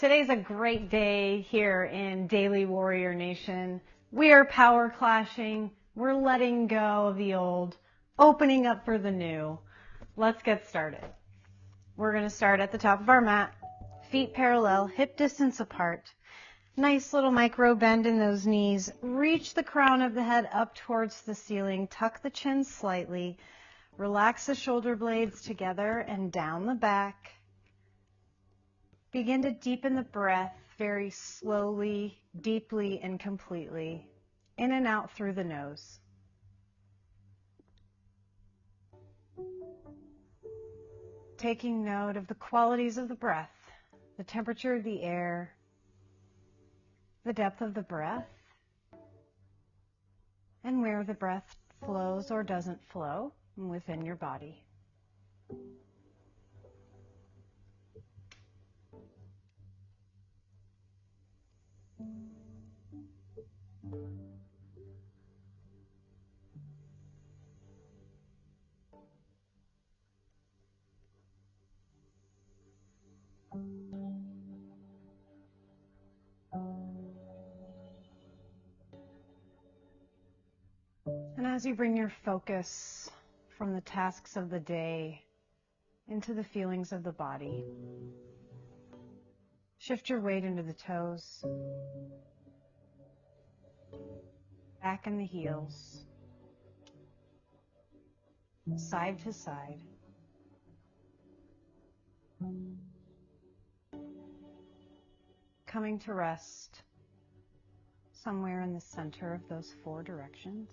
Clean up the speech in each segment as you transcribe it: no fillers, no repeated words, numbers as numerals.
Today's a great day here in Daily Warrior Nation. We are power clashing. We're letting go of the old, opening up for the new. Let's get started. We're going to start at the top of our mat, feet parallel, hip distance apart. Nice little micro bend in those knees. Reach the crown of the head up towards the ceiling. Tuck the chin slightly. Relax the shoulder blades together and down the back. Begin to deepen the breath very slowly, deeply, and completely. In and out through the nose. Taking note of the qualities of the breath, the temperature of the air, the depth of the breath, and where the breath flows or doesn't flow within your body. And as you bring your focus from the tasks of the day into the feelings of the body, shift your weight into the toes, back in the heels, side to side. Coming to rest somewhere in the center of those four directions.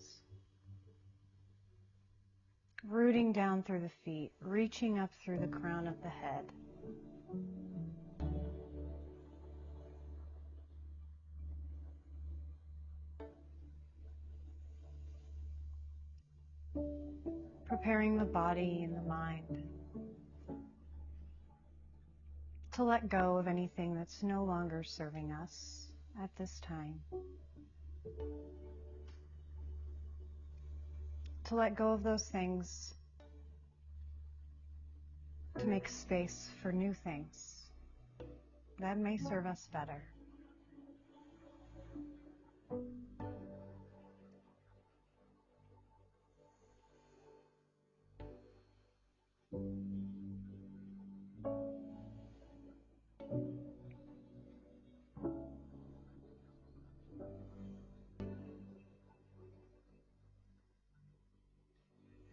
Rooting down through the feet, reaching up through the crown of the head. Preparing the body and the mind to let go of anything that's no longer serving us at this time. To let go of those things, to make space for new things that may serve us better.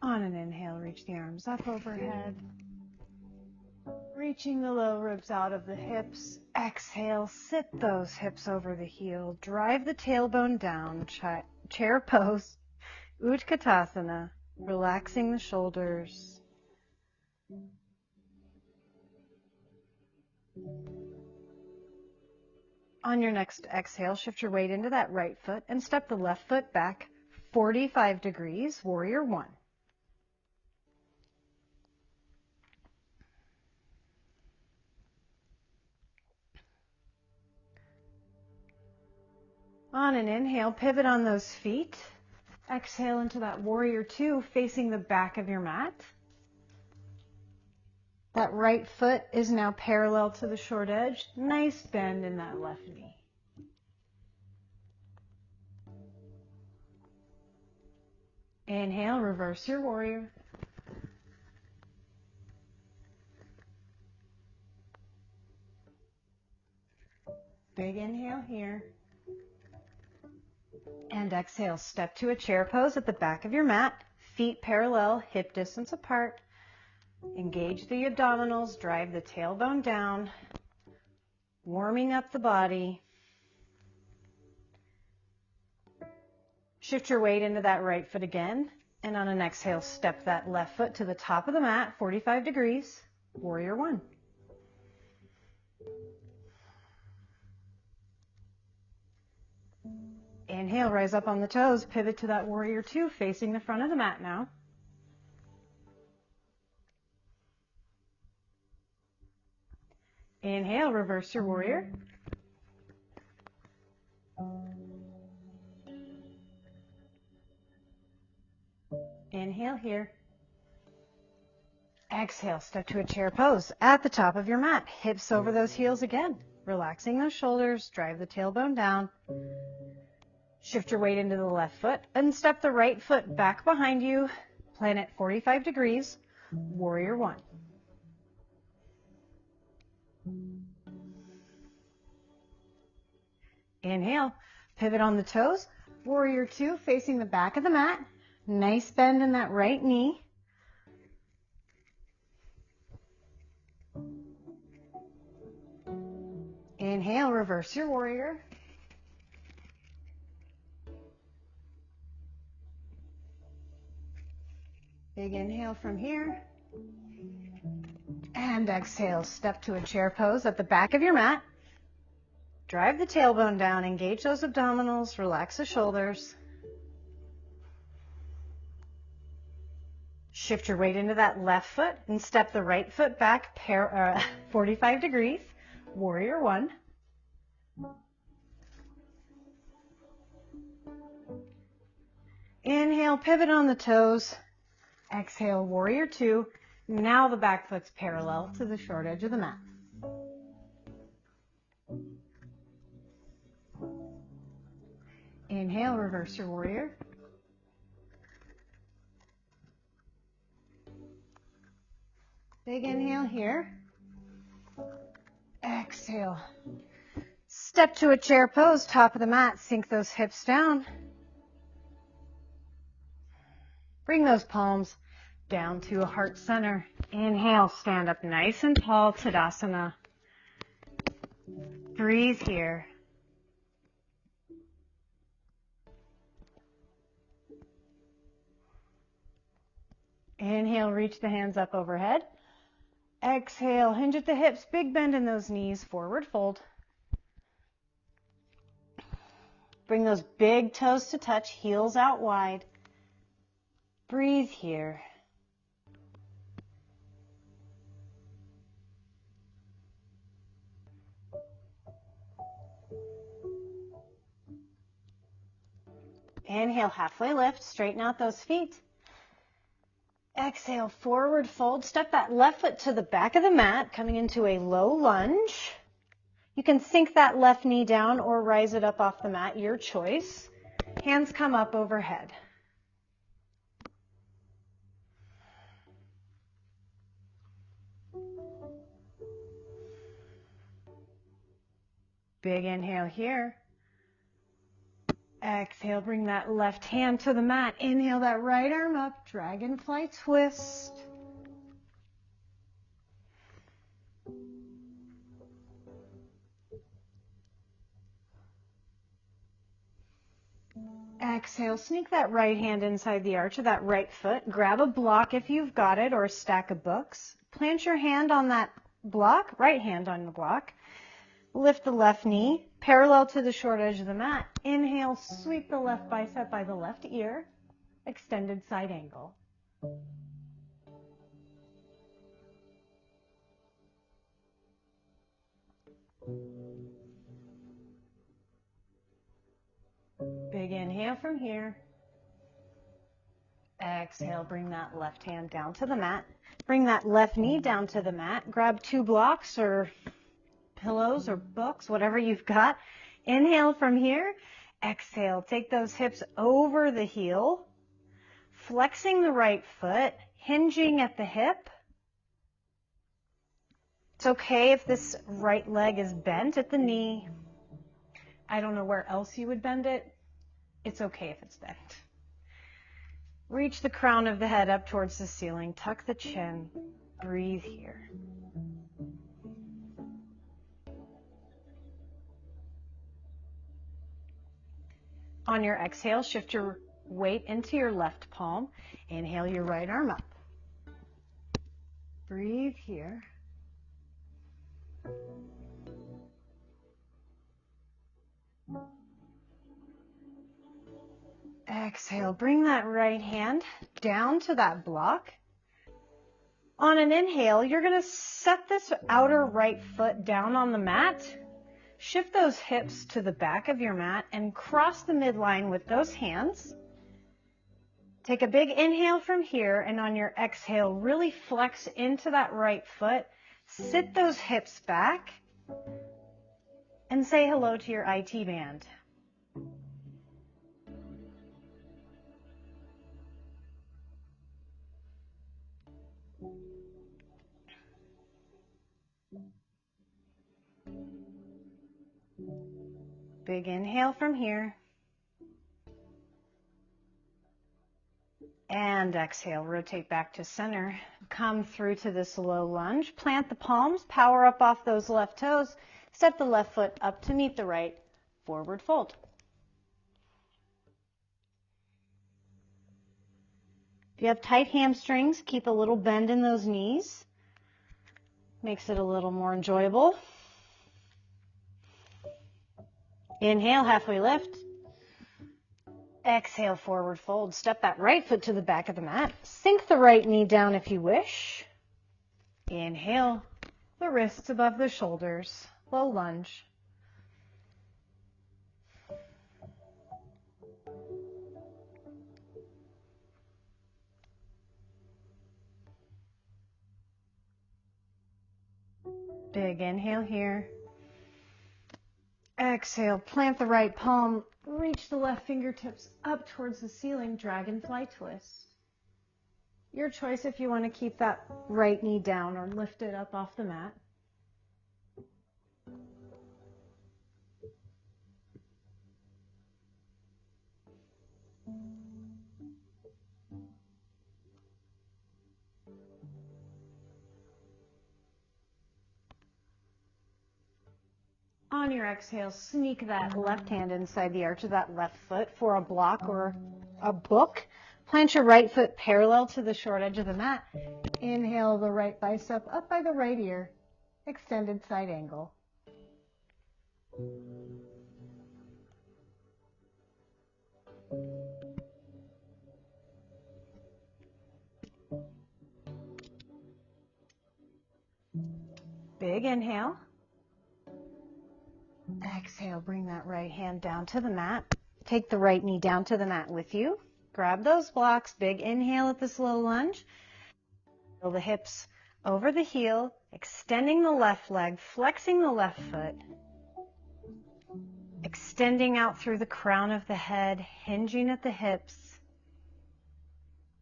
On an inhale, reach the arms up overhead. Reaching the low ribs out of the hips. Exhale, sit those hips over the heel. Drive the tailbone down. Chair pose. Utkatasana. Relaxing the shoulders. On your next exhale, shift your weight into that right foot and step the left foot back 45 degrees, warrior one. On an inhale, pivot on those feet. Exhale into that warrior two, facing the back of your mat. That right foot is now parallel to the short edge. Nice bend in that left knee. Inhale, reverse your warrior. Big inhale here. And exhale, step to a chair pose at the back of your mat. Feet parallel, hip distance apart. Engage the abdominals, drive the tailbone down. Warming up the body. Shift your weight into that right foot again. And on an exhale, step that left foot to the top of the mat, 45 degrees, warrior one. Inhale, rise up on the toes, pivot to that warrior two, facing the front of the mat now. Inhale, reverse your warrior. Inhale here. Exhale, step to a chair pose at the top of your mat. Hips over those heels again. relaxing those shoulders, drive the tailbone down. Shift your weight into the left foot and step the right foot back behind you. Plant at 45 degrees, warrior one. Inhale, pivot on the toes, warrior two, facing the back of the mat. Nice bend in that right knee. Inhale, reverse your warrior. Big inhale from here. And exhale, step to a chair pose at the back of your mat. Drive the tailbone down, engage those abdominals, relax the shoulders. Shift your weight into that left foot and step the right foot back 45 degrees, warrior one. Inhale, pivot on the toes. Exhale, warrior two. Now the back foot's parallel to the short edge of the mat. Inhale, reverse your warrior. Big inhale here. Exhale. Step to a chair pose, top of the mat, sink those hips down. Bring those palms down to a heart center. Inhale, stand up nice and tall, Tadasana. Breathe here. Inhale, reach the hands up overhead. Exhale, hinge at the hips, big bend in those knees, forward fold. Bring those big toes to touch, heels out wide. Breathe here. Inhale, halfway lift, straighten out those feet. Exhale, forward fold. Step that left foot to the back of the mat, coming into a low lunge. You can sink that left knee down or rise it up off the mat, your choice. Hands come up overhead. Big inhale here. Exhale, bring that left hand to the mat. Inhale that right arm up, dragonfly twist. Exhale, sneak that right hand inside the arch of that right foot. Grab a block if you've got it or a stack of books. Plant your hand on that block, right hand on the block. Lift the left knee, parallel to the short edge of the mat. Inhale, sweep the left bicep by the left ear. Extended side angle. Big inhale from here. Exhale, bring that left hand down to the mat. Bring that left knee down to the mat. Grab two blocks or pillows or books, whatever you've got. Inhale from here. Exhale, take those hips over the heel. Flexing the right foot, hinging at the hip. It's okay if this right leg is bent at the knee. I don't know where else you would bend it. It's okay if it's bent. Reach the crown of the head up towards the ceiling. Tuck the chin. Breathe here. On your exhale, shift your weight into your left palm. Inhale your right arm up. Breathe here. Exhale, bring that right hand down to that block. On an inhale, you're going to set this outer right foot down on the mat. Shift those hips to the back of your mat and cross the midline with those hands. Take a big inhale from here, and on your exhale, really flex into that right foot. Sit those hips back. and say hello to your IT band. Big inhale from here. And exhale, rotate back to center. Come through to this low lunge. Plant the palms, power up off those left toes. Step the left foot up to meet the right, forward fold. If you have tight hamstrings, keep a little bend in those knees. Makes it a little more enjoyable. Inhale, halfway lift. Exhale, forward fold. Step that right foot to the back of the mat. Sink the right knee down if you wish. Inhale, the wrists above the shoulders. Low lunge. Big inhale here. Exhale, plant the right palm. Reach the left fingertips up towards the ceiling, dragonfly twist. Your choice if you want to keep that right knee down or lift it up off the mat. On your exhale, sneak that left hand inside the arch of that left foot for a block or a book. Plant your right foot parallel to the short edge of the mat. Inhale the right bicep up by the right ear. Extended side angle. Big inhale. Exhale, bring that right hand down to the mat. Take the right knee down to the mat with you. Grab those blocks. Big inhale at this low lunge. Feel the hips over the heel, extending the left leg, flexing the left foot, extending out through the crown of the head, hinging at the hips.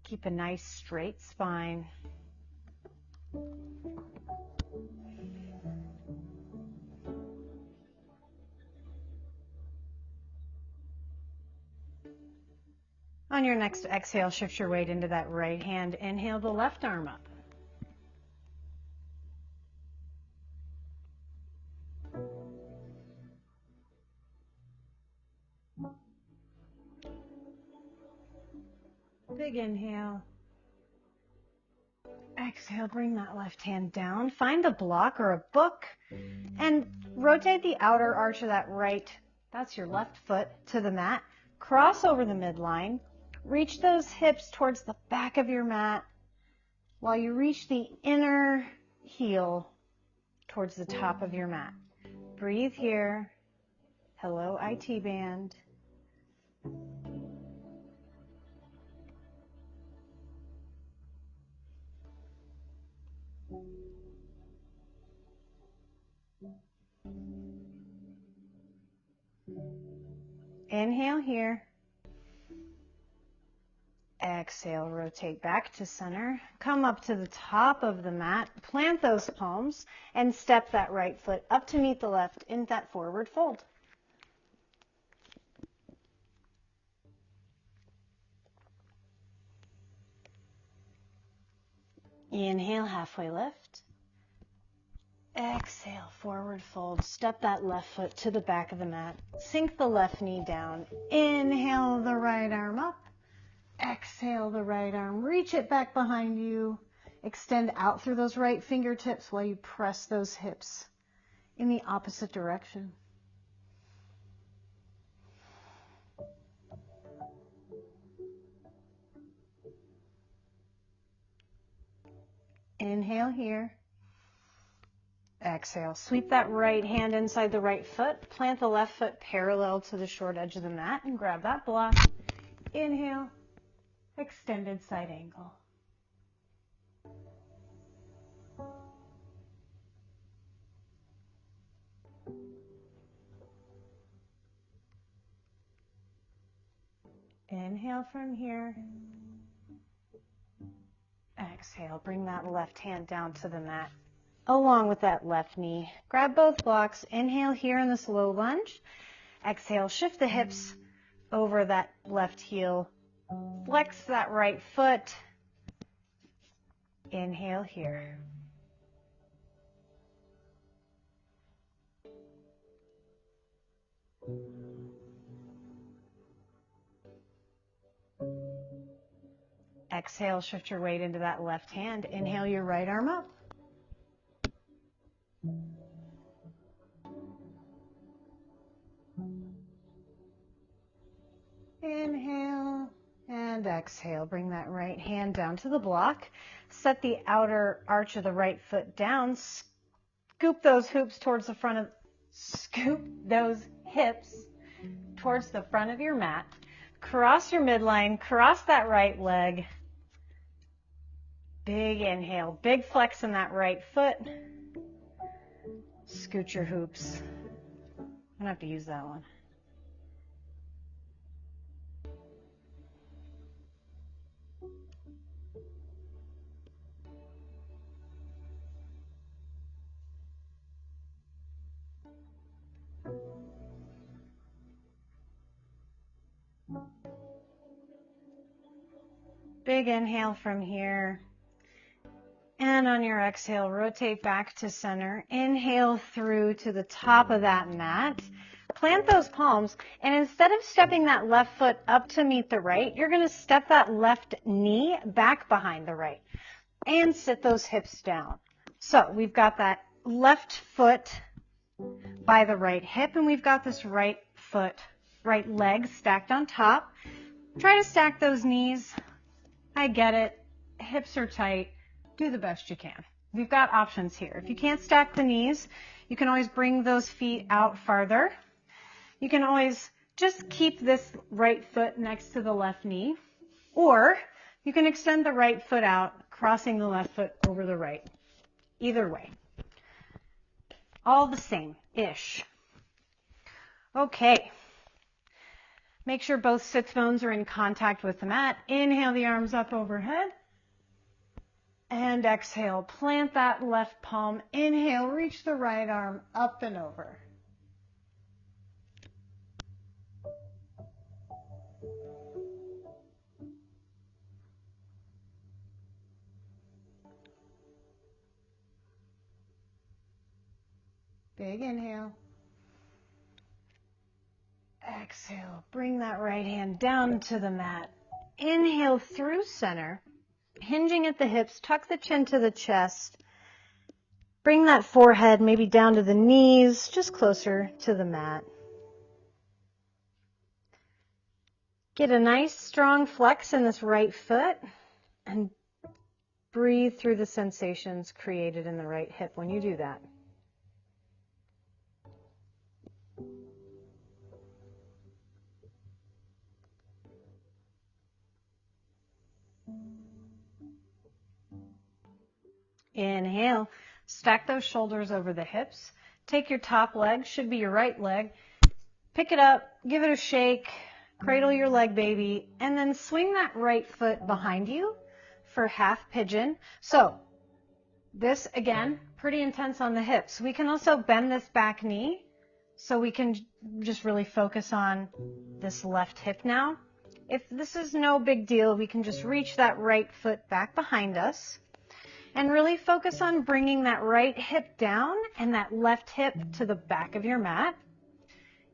Keep a nice straight spine. On your next exhale, shift your weight into that right hand. Inhale the left arm up. Big inhale. Exhale, bring that left hand down. Find a block or a book and rotate the outer arch of that right, that's your left foot, to the mat. Cross over the midline. Reach those hips towards the back of your mat while you reach the inner heel towards the top of your mat. Breathe here. Hello, IT band. Inhale here. Exhale, rotate back to center. Come up to the top of the mat. Plant those palms and step that right foot up to meet the left in that forward fold. Inhale, halfway lift. Exhale, forward fold. Step that left foot to the back of the mat. Sink the left knee down. Inhale the right arm up. Exhale the right arm. Reach it back behind you. Extend out through those right fingertips while you press those hips in the opposite direction. Inhale here. Exhale. Sweep that right hand inside the right foot. Plant the left foot parallel to the short edge of the mat and grab that block. Inhale. Extended side angle. Inhale from here. Exhale, bring that left hand down to the mat along with that left knee. Grab both blocks. Inhale here in this low lunge. Exhale, shift the hips over that left heel. Flex that right foot. Inhale here. Exhale, shift your weight into that left hand. Inhale your right arm up. Inhale and exhale. Bring that right hand down to the block. Set the outer arch of the right foot down. Scoop those hips towards the front of your mat. Cross your midline, cross that right leg. Big inhale, big flex in that right foot. Scoot your hoops. I don't have to use that one. Big inhale from here. And on your exhale, rotate back to center. Inhale through to the top of that mat. Plant those palms, and instead of stepping that left foot up to meet the right, you're going to step that left knee back behind the right and sit those hips down. So we've got that left foot by the right hip, and we've got this right leg stacked on top. Try to stack those knees. I get it. Hips are tight. Do the best you can. We've got options here. If you can't stack the knees, you can always bring those feet out farther. You can always just keep this right foot next to the left knee, or you can extend the right foot out, crossing the left foot over the right. Either way. All the same-ish. Okay. Make sure both sits bones are in contact with the mat. Inhale the arms up overhead. And exhale, plant that left palm. Inhale, reach the right arm up and over. Big inhale. Exhale, bring that right hand down to the mat. Inhale through center, hinging at the hips, tuck the chin to the chest. Bring that forehead maybe down to the knees, just closer to the mat. Get a nice strong flex in this right foot and breathe through the sensations created in the right hip when you do that. Inhale, stack those shoulders over the hips. Take your top leg, should be your right leg. Pick it up, give it a shake, cradle your leg baby, and then swing that right foot behind you for half pigeon. So this, again, pretty intense on the hips. We can also bend this back knee so we can just really focus on this left hip now. If this is no big deal, we can just reach that right foot back behind us and really focus on bringing that right hip down and that left hip to the back of your mat.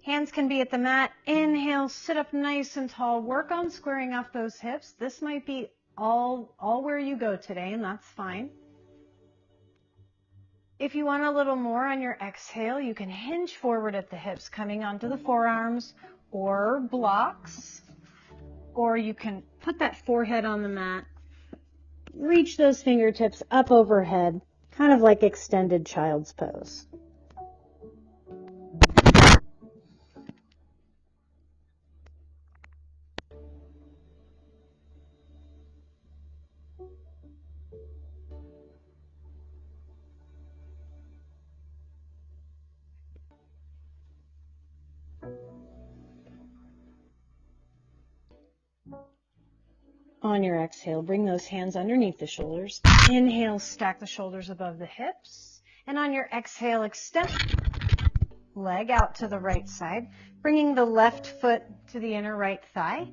Hands can be at the mat. Inhale, sit up nice and tall. Work on squaring off those hips. This might be all where you go today, and that's fine. If you want a little more on your exhale, you can hinge forward at the hips, coming onto the forearms or blocks, or you can put that forehead on the mat. Reach those fingertips up overhead, kind of like extended child's pose. On your exhale, bring those hands underneath the shoulders. Inhale, stack the shoulders above the hips. And on your exhale, extend leg out to the right side, bringing the left foot to the inner right thigh,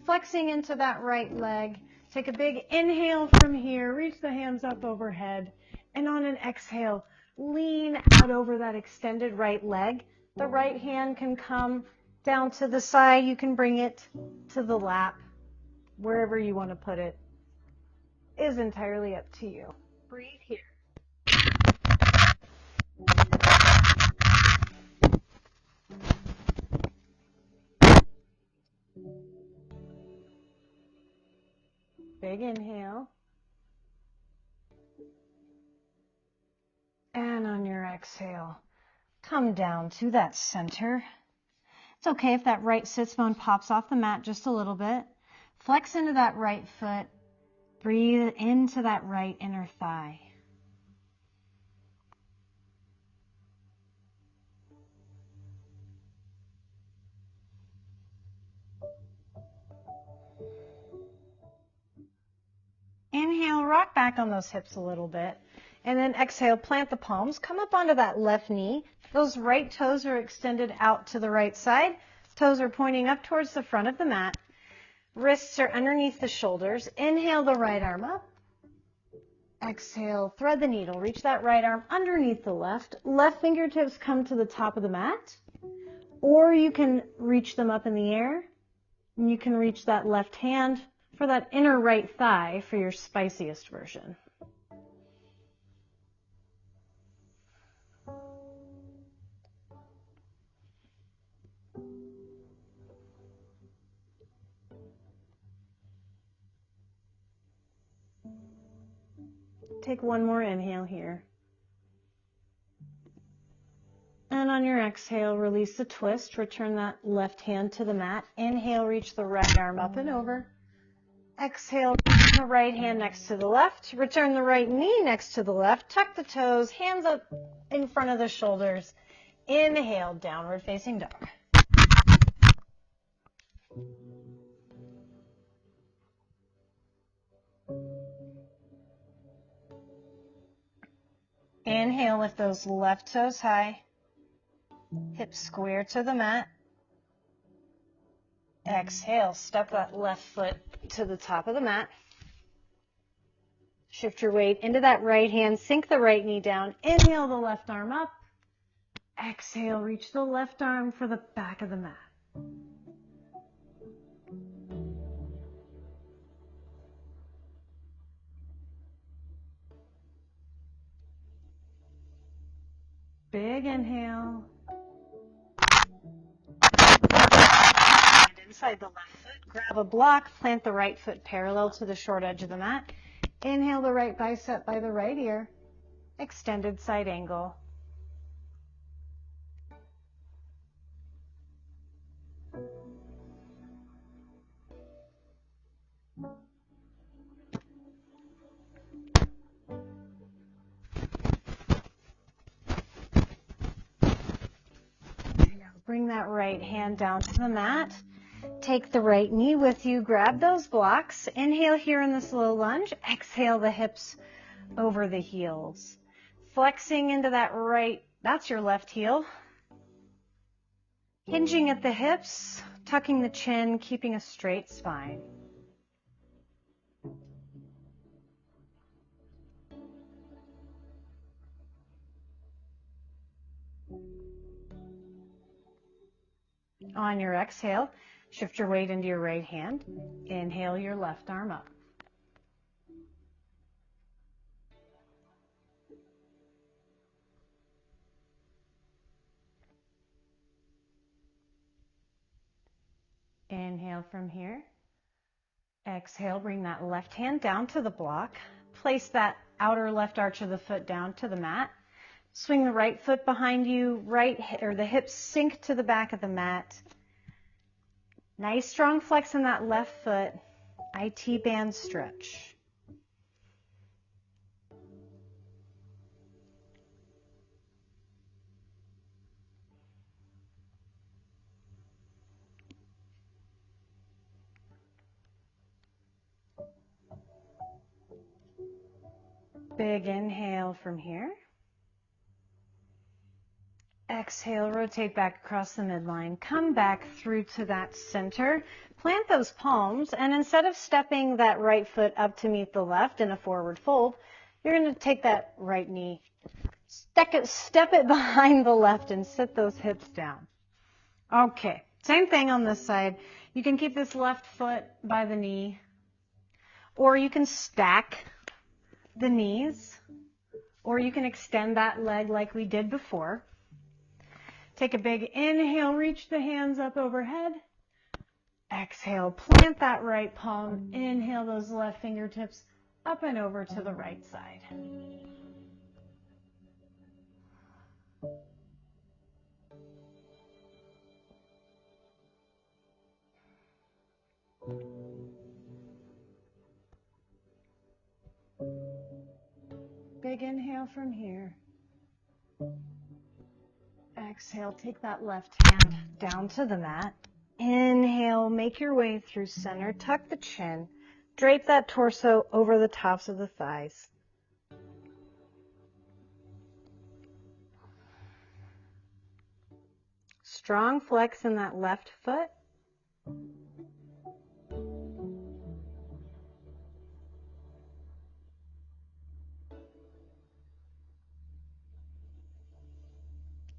flexing into that right leg. Take a big inhale from here, reach the hands up overhead, and on an exhale, lean out over that extended right leg. The right hand can come down to the side. You can bring it to the lap. Wherever you want to put it is entirely up to you. Breathe here. Big inhale. And on your exhale, come down to that center. It's okay if that right sits bone pops off the mat just a little bit. Flex into that right foot. Breathe into that right inner thigh. Inhale, rock back on those hips a little bit. And then exhale, plant the palms. Come up onto that left knee. Those right toes are extended out to the right side. Toes are pointing up towards the front of the mat. Wrists are underneath the shoulders. Inhale the right arm up. Exhale, thread the needle. Reach that right arm underneath the left. Left fingertips come to the top of the mat. Or you can reach them up in the air. And you can reach that left hand for that inner right thigh for your spiciest version. Take one more inhale here. And on your exhale, release the twist. Return that left hand to the mat. Inhale, reach the right arm up and over. Exhale, reach the right hand next to the left. Return the right knee next to the left. Tuck the toes, hands up in front of the shoulders. Inhale, downward facing dog. Inhale, lift those left toes high. Hips square to the mat. Exhale, step that left foot to the top of the mat. Shift your weight into that right hand. Sink the right knee down. Inhale the left arm up. Exhale, reach the left arm for the back of the mat. Big inhale. And inside the left foot, grab a block, plant the right foot parallel to the short edge of the mat. Inhale the right bicep by the right ear. Extended side angle. Bring that right hand down to the mat. Take the right knee with you. Grab those blocks. Inhale here in the slow lunge. Exhale the hips over the heels. Flexing into that right, that's your left heel. Hinging at the hips, tucking the chin, keeping a straight spine. On your exhale, shift your weight into your right hand. Inhale your left arm up. Inhale from here. Exhale, bring that left hand down to the block. Place that outer left arch of the foot down to the mat. Swing the right foot behind you, the hips sink to the back of the mat. Nice strong flex in that left foot. IT band stretch. Big inhale from here. Exhale, rotate back across the midline. Come back through to that center. Plant those palms, and instead of stepping that right foot up to meet the left in a forward fold, you're going to take that right knee, step it behind the left, and sit those hips down. Okay, same thing on this side. You can keep this left foot by the knee, or you can stack the knees, or you can extend that leg like we did before. Take a big inhale, reach the hands up overhead. Exhale, plant that right palm. Inhale those left fingertips up and over to the right side. Big inhale from here. Exhale, take that left hand down to the mat. Inhale, make your way through center, tuck the chin, drape that torso over the tops of the thighs. Strong flex in that left foot.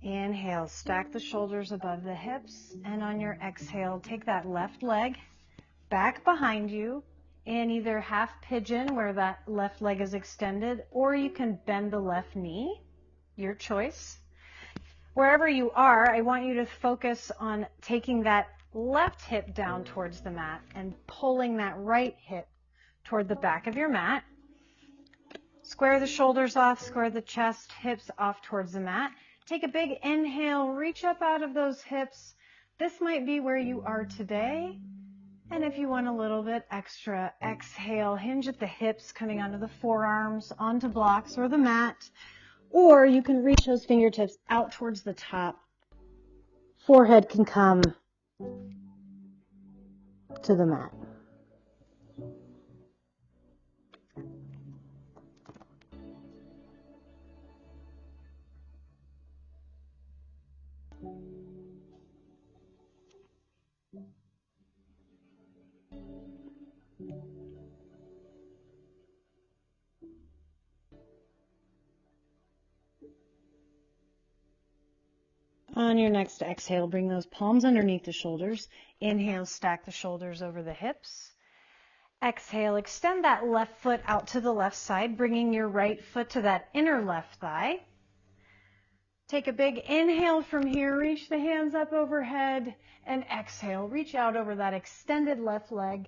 Inhale, stack the shoulders above the hips, and on your exhale, take that left leg back behind you in either half pigeon where that left leg is extended, or you can bend the left knee, your choice. Wherever you are, I want you to focus on taking that left hip down towards the mat and pulling that right hip toward the back of your mat. Square the shoulders off, square the chest, hips off towards the mat. Take a big inhale, reach up out of those hips. This might be where you are today. And if you want a little bit extra, exhale, hinge at the hips, coming onto the forearms, onto blocks or the mat. Or you can reach those fingertips out towards the top. Forehead can come to the mat. On your next exhale, bring those palms underneath the shoulders. Inhale, stack the shoulders over the hips. Exhale, extend that left foot out to the left side, bringing your right foot to that inner left thigh. Take a big inhale from here, reach the hands up overhead, and exhale, reach out over that extended left leg.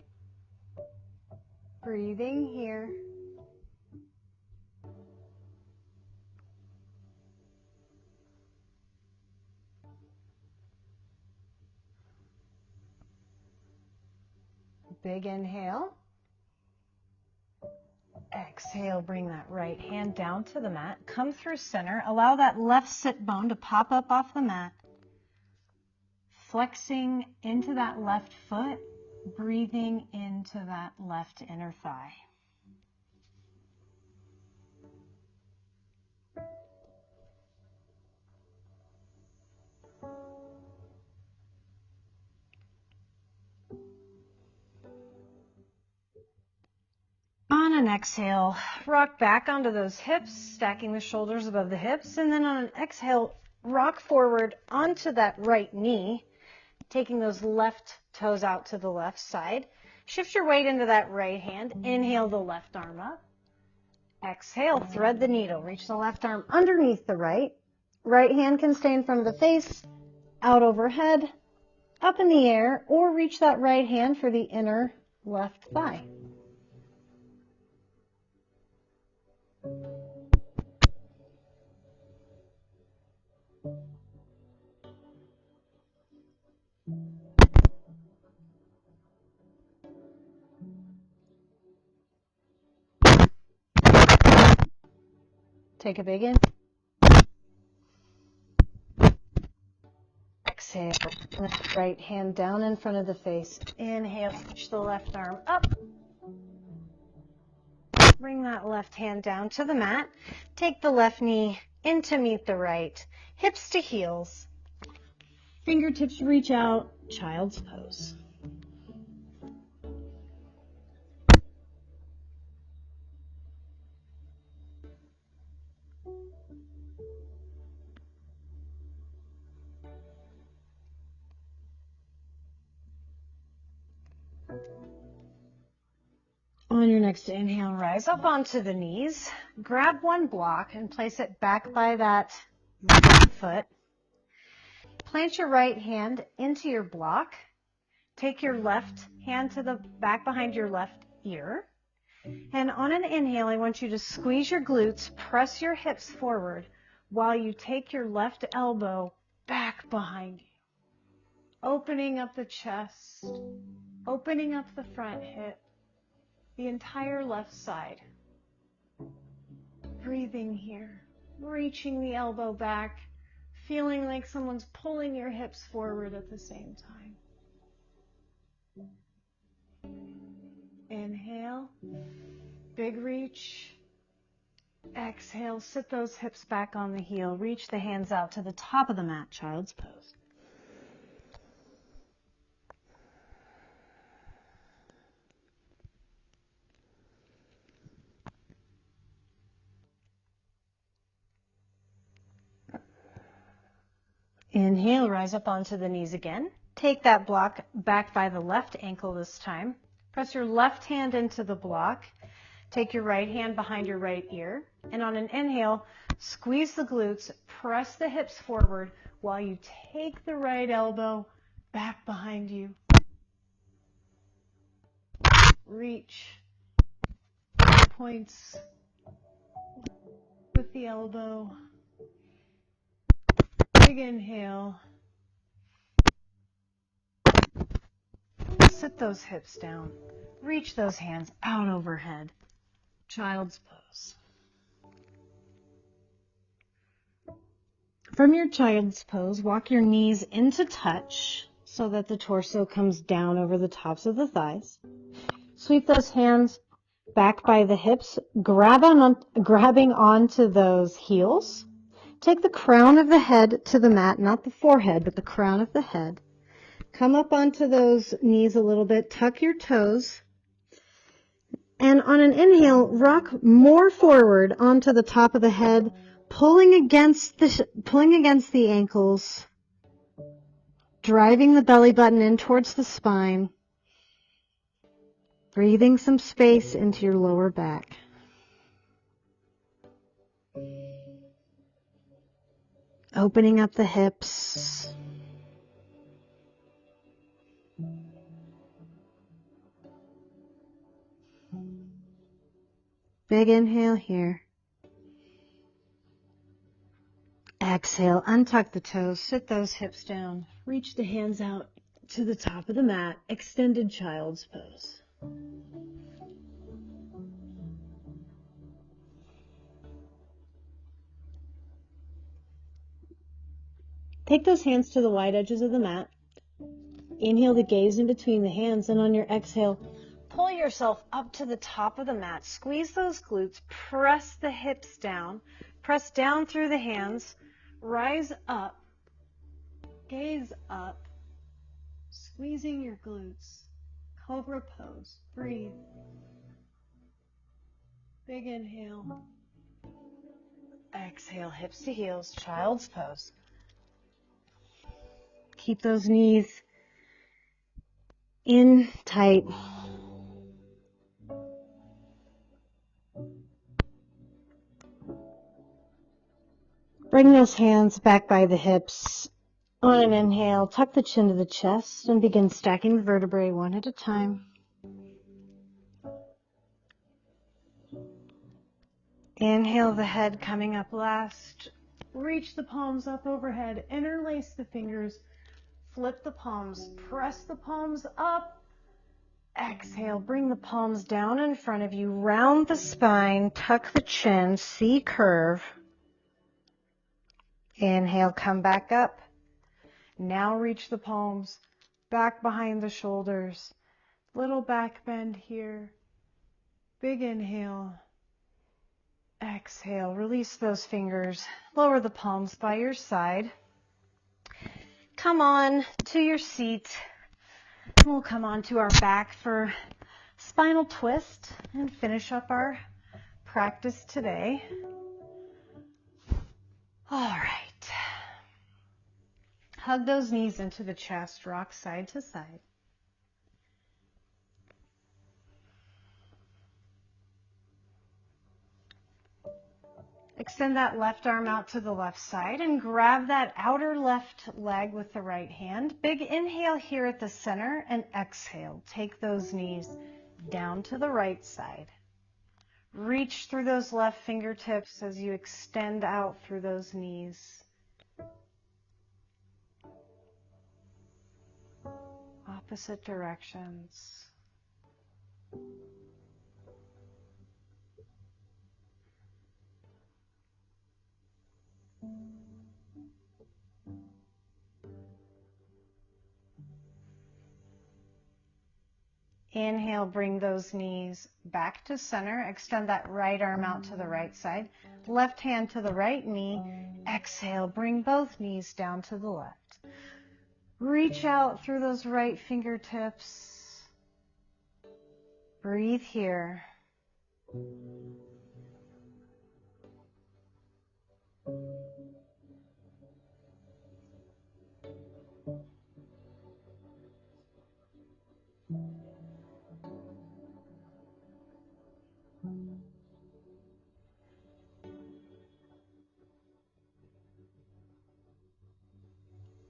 Breathing here. Big inhale. Exhale, bring that right hand down to the mat. Come through center. Allow that left sit bone to pop up off the mat. Flexing into that left foot, breathing into that left inner thigh. On an exhale, rock back onto those hips, stacking the shoulders above the hips, and then on an exhale, rock forward onto that right knee, taking those left toes out to the left side. Shift your weight into that right hand. Inhale the left arm up. Exhale, thread the needle. Reach the left arm underneath the right. Right hand can stay in front of the face, out overhead, up in the air, or reach that right hand for the inner left thigh. Take a big in. Exhale, lift right hand down in front of the face. Inhale, reach the left arm up. Bring that left hand down to the mat. Take the left knee in to meet the right. Hips to heels. Fingertips reach out, child's pose. On your next inhale, rise up onto the knees. Grab one block and place it back by that foot. Plant your right hand into your block. Take your left hand to the back behind your left ear. And on an inhale, I want you to squeeze your glutes, press your hips forward while you take your left elbow back behind you. Opening up the chest, opening up the front hip, the entire left side. Breathing here, reaching the elbow back, feeling like someone's pulling your hips forward at the same time. Inhale, big reach. Exhale, sit those hips back on the heel. Reach the hands out to the top of the mat, child's pose. Inhale, rise up onto the knees again. Take that block back by the left ankle this time. Press your left hand into the block. Take your right hand behind your right ear. And on an inhale, squeeze the glutes, press the hips forward while you take the right elbow back behind you. Reach. Points with the elbow. Big inhale. Sit those hips down. Reach those hands out overhead. Child's pose. From your child's pose, walk your knees into touch so that the torso comes down over the tops of the thighs. Sweep those hands back by the hips, grabbing onto those heels. Take the crown of the head to the mat, not the forehead, but the crown of the head. Come up onto those knees a little bit, tuck your toes, and on an inhale, rock more forward onto the top of the head, pulling against the ankles, driving the belly button in towards the spine, breathing some space into your lower back. Opening up the hips. Big inhale here. Exhale, untuck the toes, sit those hips down, reach the hands out to the top of the mat, extended child's pose. Take those hands to the wide edges of the mat. Inhale to gaze in between the hands, and on your exhale, pull yourself up to the top of the mat. Squeeze those glutes, press the hips down, press down through the hands, rise up, gaze up, squeezing your glutes. Cobra pose. Breathe. Big inhale. Exhale, hips to heels, child's pose. Keep those knees in tight. Bring those hands back by the hips. On an inhale, tuck the chin to the chest and begin stacking the vertebrae one at a time. Inhale the head coming up last. Reach the palms up overhead. Interlace the fingers. Flip the palms. Press the palms up. Exhale. Bring the palms down in front of you. Round the spine. Tuck the chin. C curve. Inhale. Come back up. Now reach the palms back behind the shoulders. Little back bend here. Big inhale. Exhale, release those fingers. Lower the palms by your side. Come on to your seat. We'll come on to our back for spinal twist and finish up our practice today. All right. Hug those knees into the chest, rock side to side. Extend that left arm out to the left side and grab that outer left leg with the right hand. Big inhale here at the center and exhale. Take those knees down to the right side. Reach through those left fingertips as you extend out through those knees. Opposite directions. Inhale, bring those knees back to center. Extend that right arm out to the right side. Left hand to the right knee. Exhale, bring both knees down to the left. Reach out through those right fingertips. Breathe here.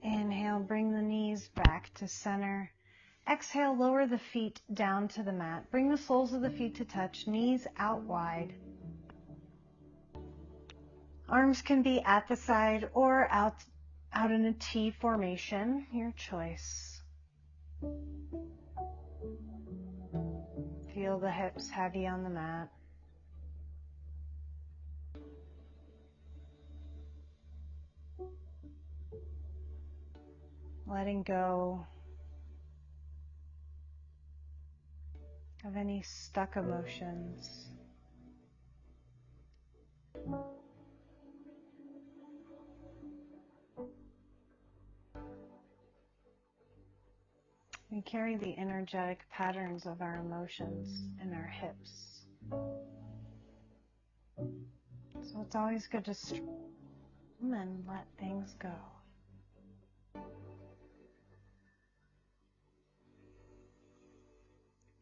Inhale, bring the knees back to center. Exhale, lower the feet down to the mat. Bring the soles of the feet to touch, knees out wide. Arms can be at the side or out in a T formation, your choice. Feel the hips heavy on the mat. Letting go of any stuck emotions. We carry the energetic patterns of our emotions in our hips. So it's always good to stretch and let things go.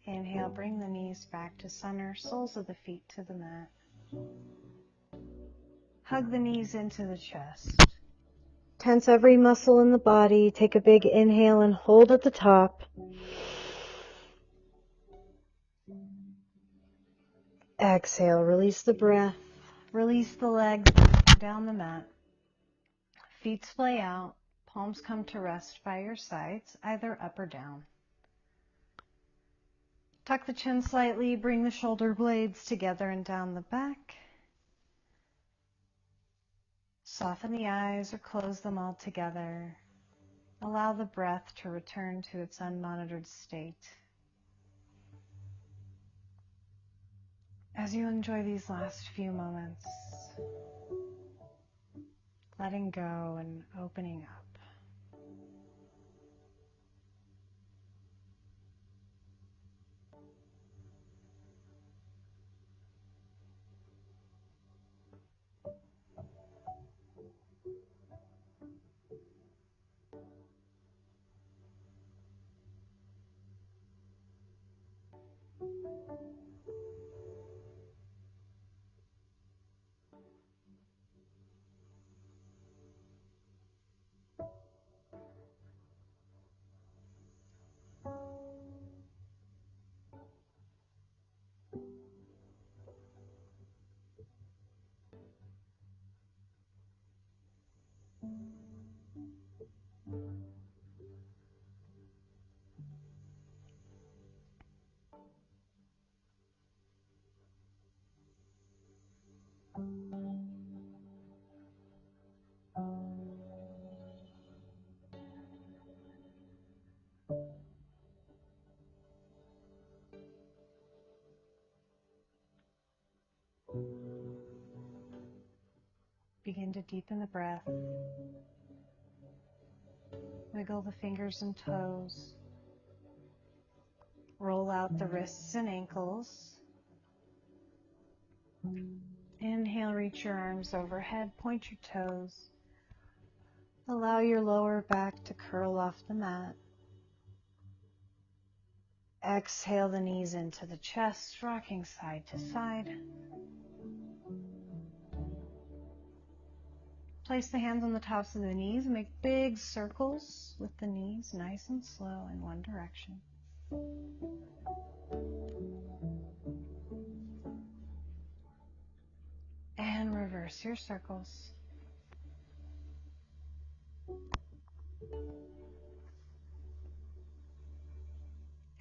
Inhale, bring the knees back to center, soles of the feet to the mat. Hug the knees into the chest. Tense every muscle in the body. Take a big inhale and hold at the top. Exhale, release the breath. Release the legs down the mat. Feet splay out. Palms come to rest by your sides, either up or down. Tuck the chin slightly, bring the shoulder blades together and down the back. Soften the eyes or close them all together. Allow the breath to return to its unmonitored state. As you enjoy these last few moments, letting go and opening up. begin to deepen the breath. Wiggle the fingers and toes. Roll out the wrists and ankles. Inhale, reach your arms overhead, point your toes. Allow your lower back to curl off the mat. Exhale the knees into the chest, rocking side to side. Place the hands on the tops of the knees. Make big circles with the knees, nice and slow in one direction. And reverse your circles.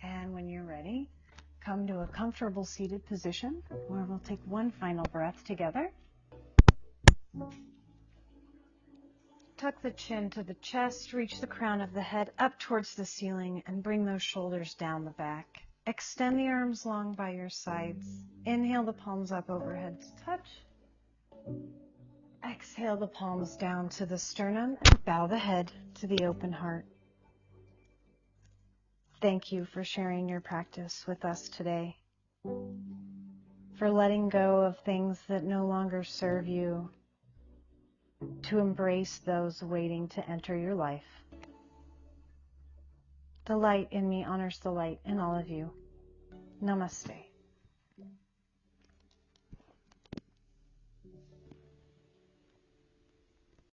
And when you're ready, come to a comfortable seated position where we'll take one final breath together. Tuck the chin to the chest, reach the crown of the head up towards the ceiling, and bring those shoulders down the back. Extend the arms long by your sides. Inhale the palms up overhead to touch. Exhale the palms down to the sternum and bow the head to the open heart. Thank you for sharing your practice with us today, for letting go of things that no longer serve you, to embrace those waiting to enter your life. The light in me honors the light in all of you. Namaste.